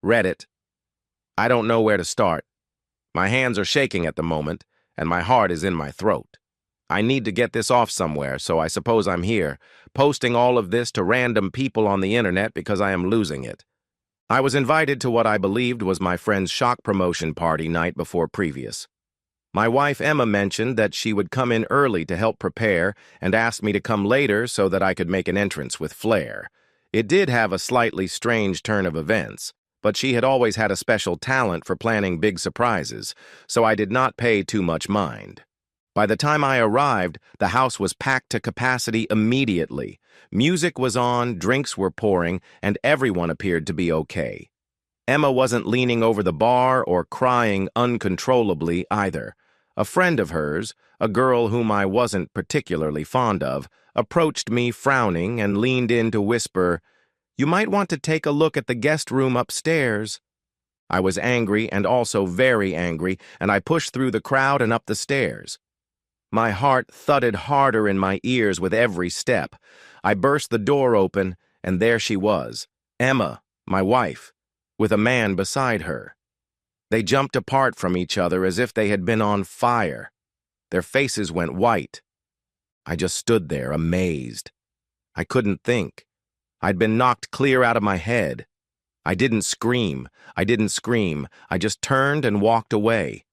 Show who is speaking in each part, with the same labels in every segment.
Speaker 1: Reddit. I don't know where to start. My hands are shaking at the moment, and my heart is in my throat. I need to get this off somewhere, so I suppose I'm here, posting all of this to random people on the internet because I am losing it. I was invited to what I believed was my friend's shock promotion party night before previous. My wife Emma mentioned that she would come in early to help prepare and asked me to come later so that I could make an entrance with flair. It did have a slightly strange turn of events, but she had always had a special talent for planning big surprises, so I did not pay too much mind. By the time I arrived, the house was packed to capacity immediately. Music was on, drinks were pouring, and everyone appeared to be okay. Emma wasn't leaning over the bar or crying uncontrollably either. A friend of hers, a girl whom I wasn't particularly fond of, approached me frowning and leaned in to whisper, "You might want to take a look at the guest room upstairs." I was angry and also very angry, and I pushed through the crowd and up the stairs. My heart thudded harder in my ears with every step. I burst the door open, and there she was, Emma, my wife, with a man beside her. They jumped apart from each other as if they had been on fire. Their faces went white. I just stood there, amazed. I couldn't think. I'd been knocked clear out of my head. I didn't scream. I just turned and walked away.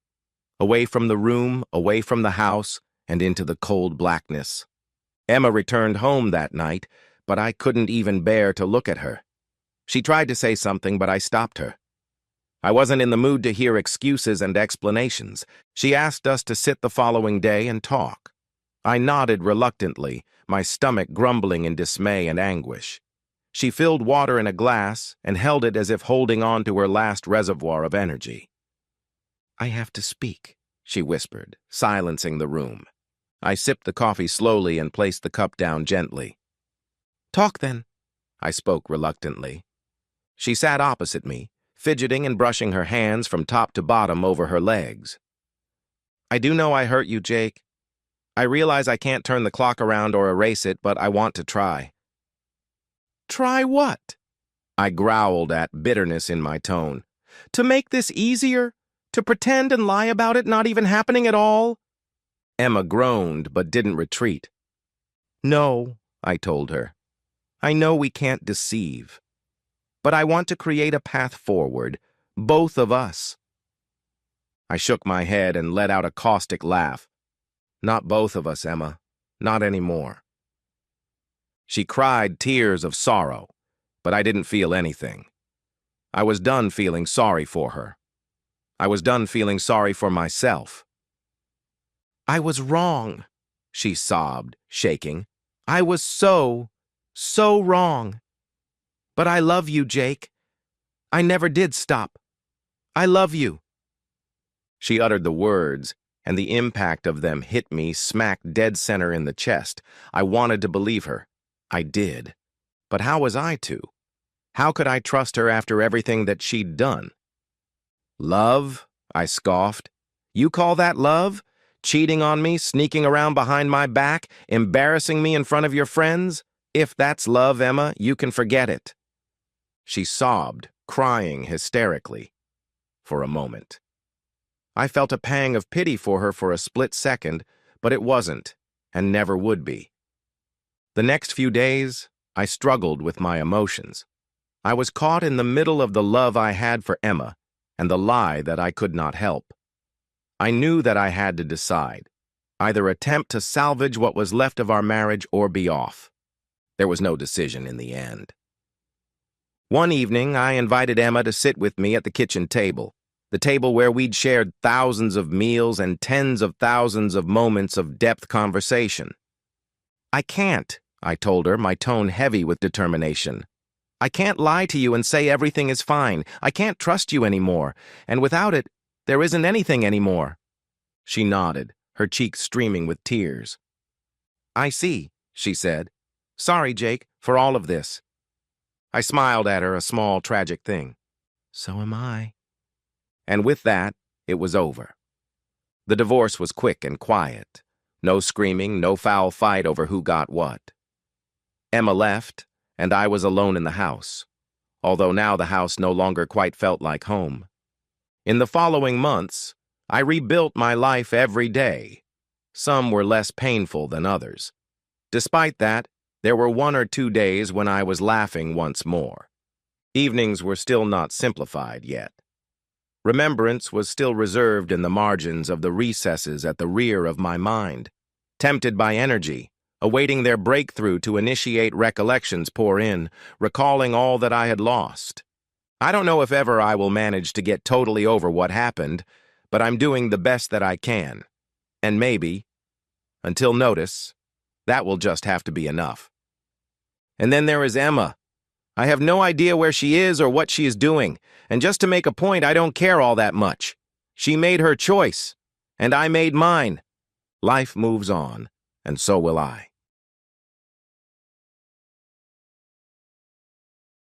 Speaker 1: Away from the room, away from the house, and into the cold blackness. Emma returned home that night, but I couldn't even bear to look at her. She tried to say something, but I stopped her. I wasn't in the mood to hear excuses and explanations. She asked us to sit the following day and talk. I nodded reluctantly, my stomach grumbling in dismay and anguish. She filled water in a glass and held it as if holding on to her last reservoir of energy. "I have to speak," she whispered, silencing the room. I sipped the coffee slowly and placed the cup down gently. "Talk then," I spoke reluctantly. She sat opposite me, fidgeting and brushing her hands from top to bottom over her legs. "I do know I hurt you, Jake. I realize I can't turn the clock around or erase it, but I want to try." "Try what?" I growled at, bitterness in my tone. "To make this easier? To pretend and lie about it not even happening at all?" Emma groaned, but didn't retreat. "No," I told her. "I know we can't deceive. But I want to create a path forward, both of us." I shook my head and let out a caustic laugh. "Not both of us, Emma. Not anymore." She cried tears of sorrow, but I didn't feel anything. I was done feeling sorry for her. I was done feeling sorry for myself. "I was wrong," she sobbed, shaking. "I was so wrong. But I love you, Jake. I never did stop. I love you." She uttered the words, and the impact of them hit me smack dead center in the chest. I wanted to believe her. I did. But how was I to? How could I trust her after everything that she'd done? "Love?" I scoffed. "You call that love? Cheating on me, sneaking around behind my back, embarrassing me in front of your friends? If that's love, Emma, you can forget it." She sobbed, crying hysterically. For a moment. I felt a pang of pity for her for a split second, but it wasn't, and never would be. The next few days, I struggled with my emotions. I was caught in the middle of the love I had for Emma and the lie that I could not help. I knew that I had to decide, either attempt to salvage what was left of our marriage or be off. There was no decision in the end. One evening, I invited Emma to sit with me at the kitchen table, the table where we'd shared thousands of meals and tens of thousands of moments of depth conversation. "I can't," I told her, my tone heavy with determination. "I can't lie to you and say everything is fine. I can't trust you anymore, and without it, there isn't anything anymore." She nodded, her cheeks streaming with tears. "I see," she said. "Sorry, Jake, for all of this." I smiled at her, a small, tragic thing. "So am I." And with that, it was over. The divorce was quick and quiet. No screaming, no foul fight over who got what. Emma left, and I was alone in the house. although now the house no longer quite felt like home. In the following months, I rebuilt my life every day. Some were less painful than others. Despite that, there were 1 or 2 days when I was laughing once more. Evenings were still not simplified yet. Remembrance was still reserved in the margins of the recesses at the rear of my mind. Tempted by energy, awaiting their breakthrough to initiate recollections pour in, recalling all that I had lost. I don't know if ever I will manage to get totally over what happened, but I'm doing the best that I can. And maybe, until notice, that will just have to be enough. And then there is Emma. I have no idea where she is or what she is doing, and just to make a point, I don't care all that much. She made her choice, and I made mine. Life moves on, and so will I.